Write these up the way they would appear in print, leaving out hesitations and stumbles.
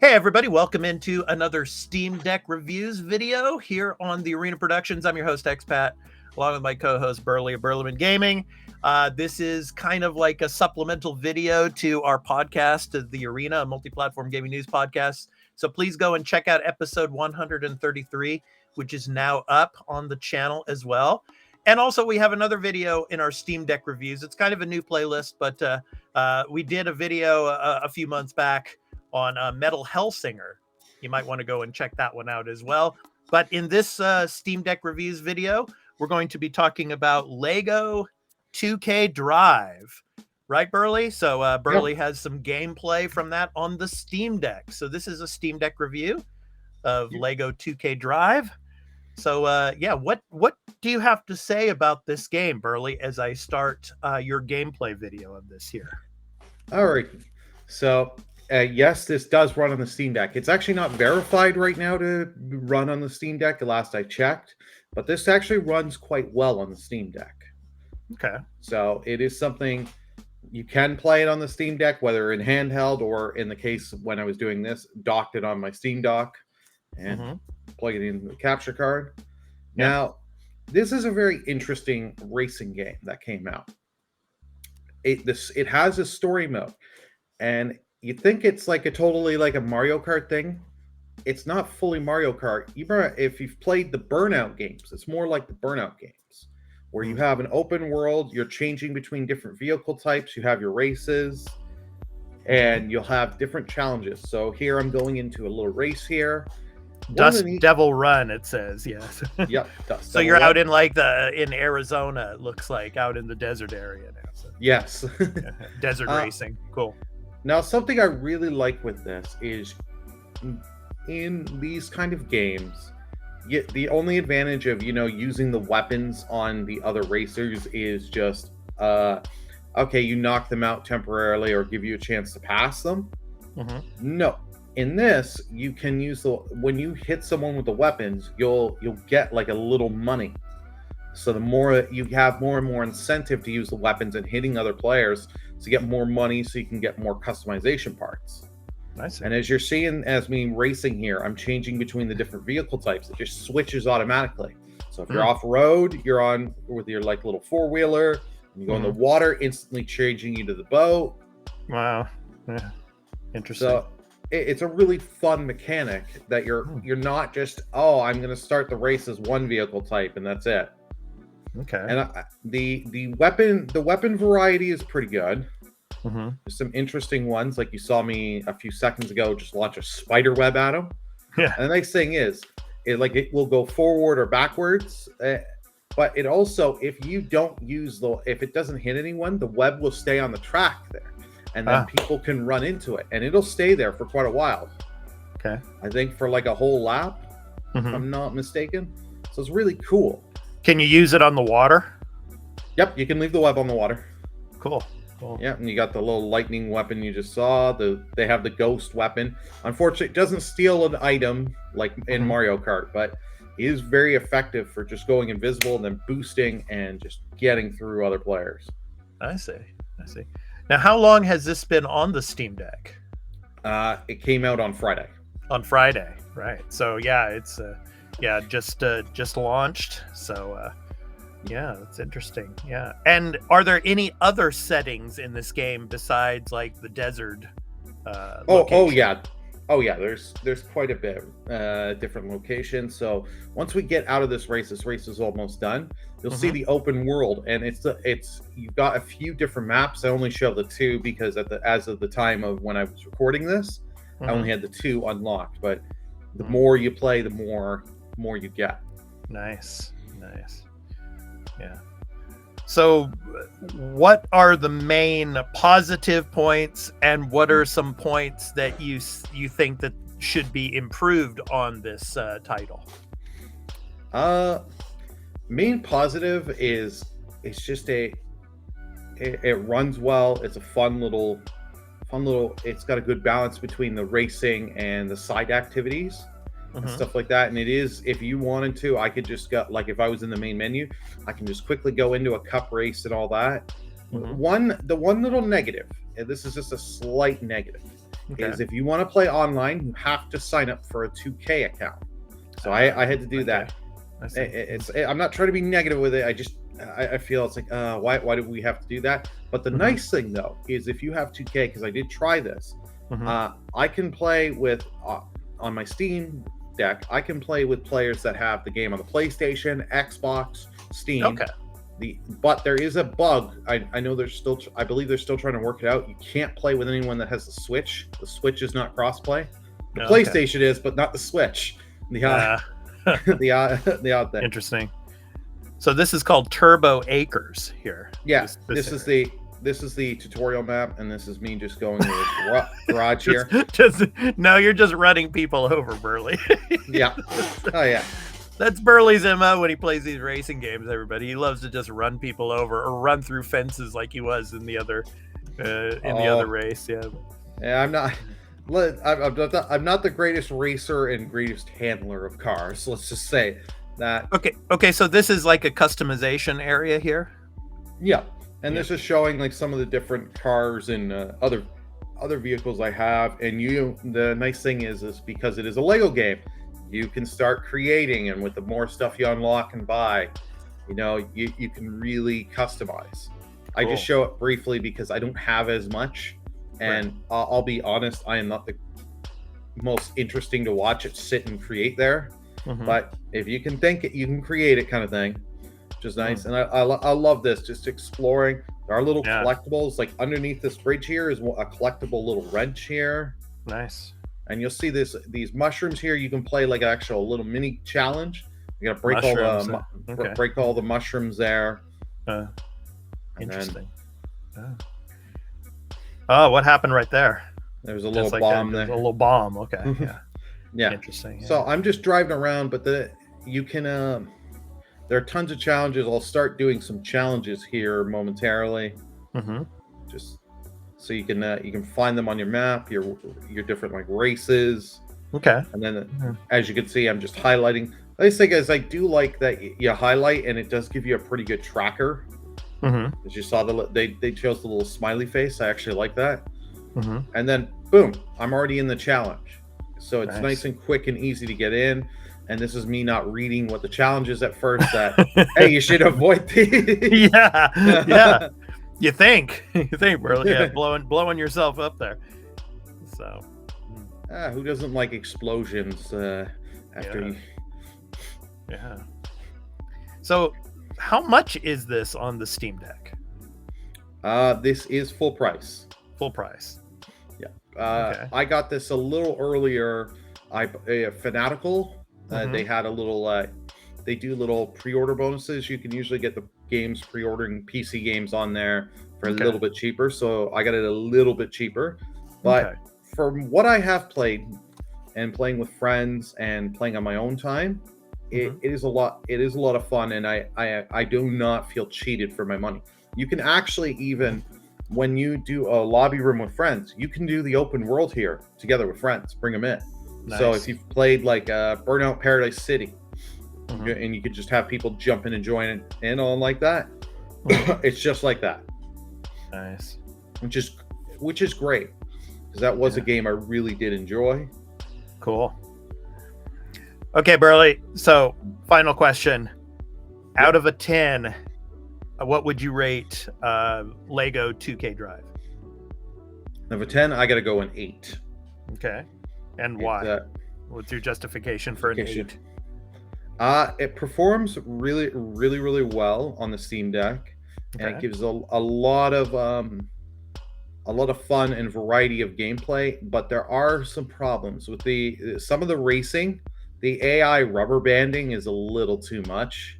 Hey everybody, welcome into another Steam Deck reviews video here on the Arena Productions. I'm your host Expat, along with my co-host Burley of Burleman Gaming. This is kind of like a supplemental video to our podcast, The Arena, a multi-platform gaming news podcast. So please go and check out episode 133, which is now up on the channel as well. And also we have another video in our Steam Deck reviews. It's kind of a new playlist, but we did a video a few months back on Metal Hellsinger. You might want to go and check that one out as well. But in this Steam Deck reviews video, we're going to be talking about Lego 2K Drive. Right, Burley? So Burley has some gameplay from that on the Steam Deck. So this is a Steam Deck review of Lego 2K Drive. So yeah, what do you have to say about this game, Burley, as I start your gameplay video of this here? All right. So yes, this does run on the Steam Deck. It's actually not verified right now to run on the Steam Deck, the last I checked, but this actually runs quite well on the Steam Deck. Okay. So it is something you can play it on the Steam Deck, whether in handheld or in the case when I was doing this, docked it on my Steam Dock and plug it in the capture card. Yeah. Now, this is a very interesting racing game that came out. It has a story mode, and you think it's like a Mario Kart thing. It's not fully Mario Kart. Even if you've played the Burnout games, it's more like the Burnout games, where you have an open world, you're changing between different vehicle types, you have your races, and you'll have different challenges. So here I'm going into a little race here. Dust Devil Run, it says, yes. Yep. Dust So you're out in in Arizona, it looks like, out in the desert area now. So. Yes. Desert racing. Cool. Now, something I really like with this is in these kind of games, the only advantage of, using the weapons on the other racers is just, okay, you knock them out temporarily or give you a chance to pass them. No. In this, you can use when you hit someone with the weapons, you'll get like a little money. So the more you have more and more incentive to use the weapons and hitting other players to get more money, so you can get more customization parts. Nice. And as you're seeing, as me racing here, I'm changing between the different vehicle types. It just switches automatically. So if you're off road, you're on with your little four-wheeler. You go in the water, instantly changing you to the boat. Wow. Yeah. Interesting. So it's a really fun mechanic that you're not just, I'm going to start the race as one vehicle type and that's it. Okay. And the weapon variety is pretty good. There's some interesting ones, like you saw me a few seconds ago just launch a spider web at him. Yeah. And the nice thing is, it will go forward or backwards, but it also, if it doesn't hit anyone, the web will stay on the track there, and then people can run into it, and it'll stay there for quite a while. Okay. I think for like a whole lap, if I'm not mistaken. So it's really cool. Can you use it on the water? Yep, you can leave the web on the water. Cool. Yeah, and you got the little lightning weapon you just saw. They have the ghost weapon. Unfortunately, it doesn't steal an item like in Mario Kart, but it is very effective for just going invisible and then boosting and just getting through other players. I see. Now, how long has this been on the Steam Deck? It came out on Friday. On Friday, right? So yeah, it's just launched. So yeah, that's interesting. Yeah. And are there any other settings in this game besides like the desert? Oh yeah. There's quite a bit different locations. So once we get out of this race is almost done. You'll see the open world, and you've got a few different maps. I only show the two because as of the time of when I was recording this, I only had the two unlocked. But the more you play, the more you get. Nice. Yeah. So what are the main positive points, and what are some points that you think that should be improved on this title? Main positive is it's just it runs well. It's a fun little it's got a good balance between the racing and the side activities and stuff like that. And it is, if you wanted to, I could just go, like if I was in the main menu, I can just quickly go into a cup race and all that. The one little negative, and this is just a slight negative, Okay. is if you want to play online, you have to sign up for a 2K account. So I had to do that. I see. I'm not trying to be negative with it. I feel it's like, why do we have to do that? But the Mhm. nice thing though is if you have 2K, because I did try this, Mhm. I can play with on my Steam deck. I can play with players that have the game on the PlayStation, Xbox, Steam. Okay. But there is a bug. I know I believe they're still trying to work it out. You can't play with anyone that has the Switch. The Switch is not crossplay. The Okay. PlayStation is, but not the Switch. The odd thing. Interesting. So this is called Turbo Acres here. Yeah, this is the tutorial map, and this is me just going to the garage here. No, you're just running people over, Burley. Yeah. Oh yeah. That's Burley's MO when he plays these racing games. Everybody, he loves to just run people over or run through fences like he was in the other race. Yeah. Yeah, I'm not the greatest racer and greatest handler of cars. Let's just say that. Okay. So this is like a customization area here. Yeah, and this is showing like some of the different cars and other vehicles I have. And the nice thing is because it is a Lego game, you can start creating, and with the more stuff you unlock and buy, you can really customize. I just show it briefly because I don't have as much, and I'll be honest, I am not the most interesting to watch it sit and create there. Mhm. But if you can think it, you can create it, kind of thing, which is nice. And I love this, just exploring. There are little collectibles, like underneath this bridge here is a collectible little wrench here. Nice. And you'll see these mushrooms here. You can play like an actual little mini challenge. You gotta break break all the mushrooms there. Interesting. Oh, what happened right there? There's a little bomb there. A little bomb. Okay. Yeah. Yeah. Interesting. Yeah. So I'm just driving around, but you can there are tons of challenges. I'll start doing some challenges here momentarily. Mm-hmm. Just so you can find them on your map, your different like races. Okay. And then as you can see, I'm just highlighting. The nice thing is I do like that you highlight, and it does give you a pretty good tracker. Mm-hmm. As you saw, they chose the little smiley face. I actually like that. Mm-hmm. And then boom, I'm already in the challenge. So it's nice and quick and easy to get in. And this is me not reading what the challenge is at first. That hey, you should avoid these. Yeah. You think, Burley? Yeah, blowing yourself up there. So, who doesn't like explosions after you? Yeah. So, how much is this on the Steam Deck? This is full price. Full price. Yeah. Okay. I got this a little earlier. Fanatical. They had a little. They do little pre-order bonuses. You can usually get the games pre-ordering PC games on there for a little bit cheaper. So I got it a little bit cheaper. But from what I have played and playing with friends and playing on my own time, it is a lot. It is a lot of fun, and I do not feel cheated for my money. You can actually, even when you do a lobby room with friends, you can do the open world here together with friends. Bring them in. Nice. So if you've played like Burnout Paradise City, and you could just have people jump in and join in on like that, it's just like that. Nice. Which is great, because that was a game I really did enjoy. Cool. Okay, Burley. So, final question: out of a 10, what would you rate Lego 2K Drive? Out of a 10, I got to go an 8. Okay, and why? What's your justification for an 8? It performs really, really, really well on the Steam Deck, and it gives a lot of fun and variety of gameplay. But there are some problems with some of the racing. The AI rubber banding is a little too much,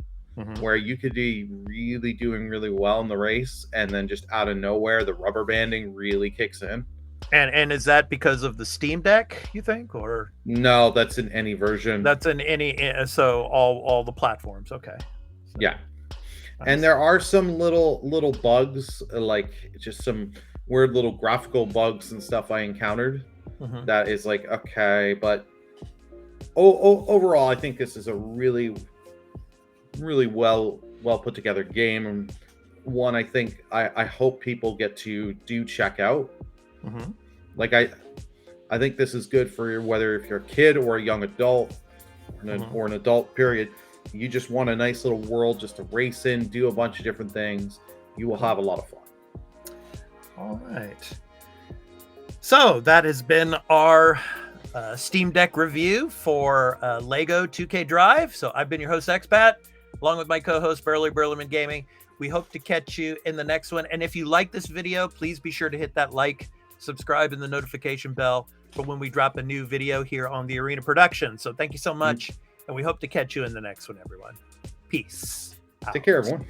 where you could be really doing really well in the race, and then just out of nowhere, the rubber banding really kicks in. And is that because of the Steam Deck, you think, or no? That's in any version. That's in any, so all the platforms. Okay. So, yeah, and there are some little bugs, like just some weird little graphical bugs and stuff I encountered. That is like okay, but overall, I think this is a really, really well put together game, and one I think I hope people get to check out. Like I think this is good for whether if you're a kid or a young adult or an adult period. You just want a nice little world just to race in, do a bunch of different things. You will have a lot of fun. All right. So that has been our Steam Deck review for Lego 2K Drive. So I've been your host, Expat, along with my co-host, Burley Burlerman Gaming. We hope to catch you in the next one. And if you like this video, please be sure to hit that like, subscribe, and the notification bell for when we drop a new video here on the Arena Production. So thank you so much. And we hope to catch you in the next one, everyone. Peace. Take care, everyone.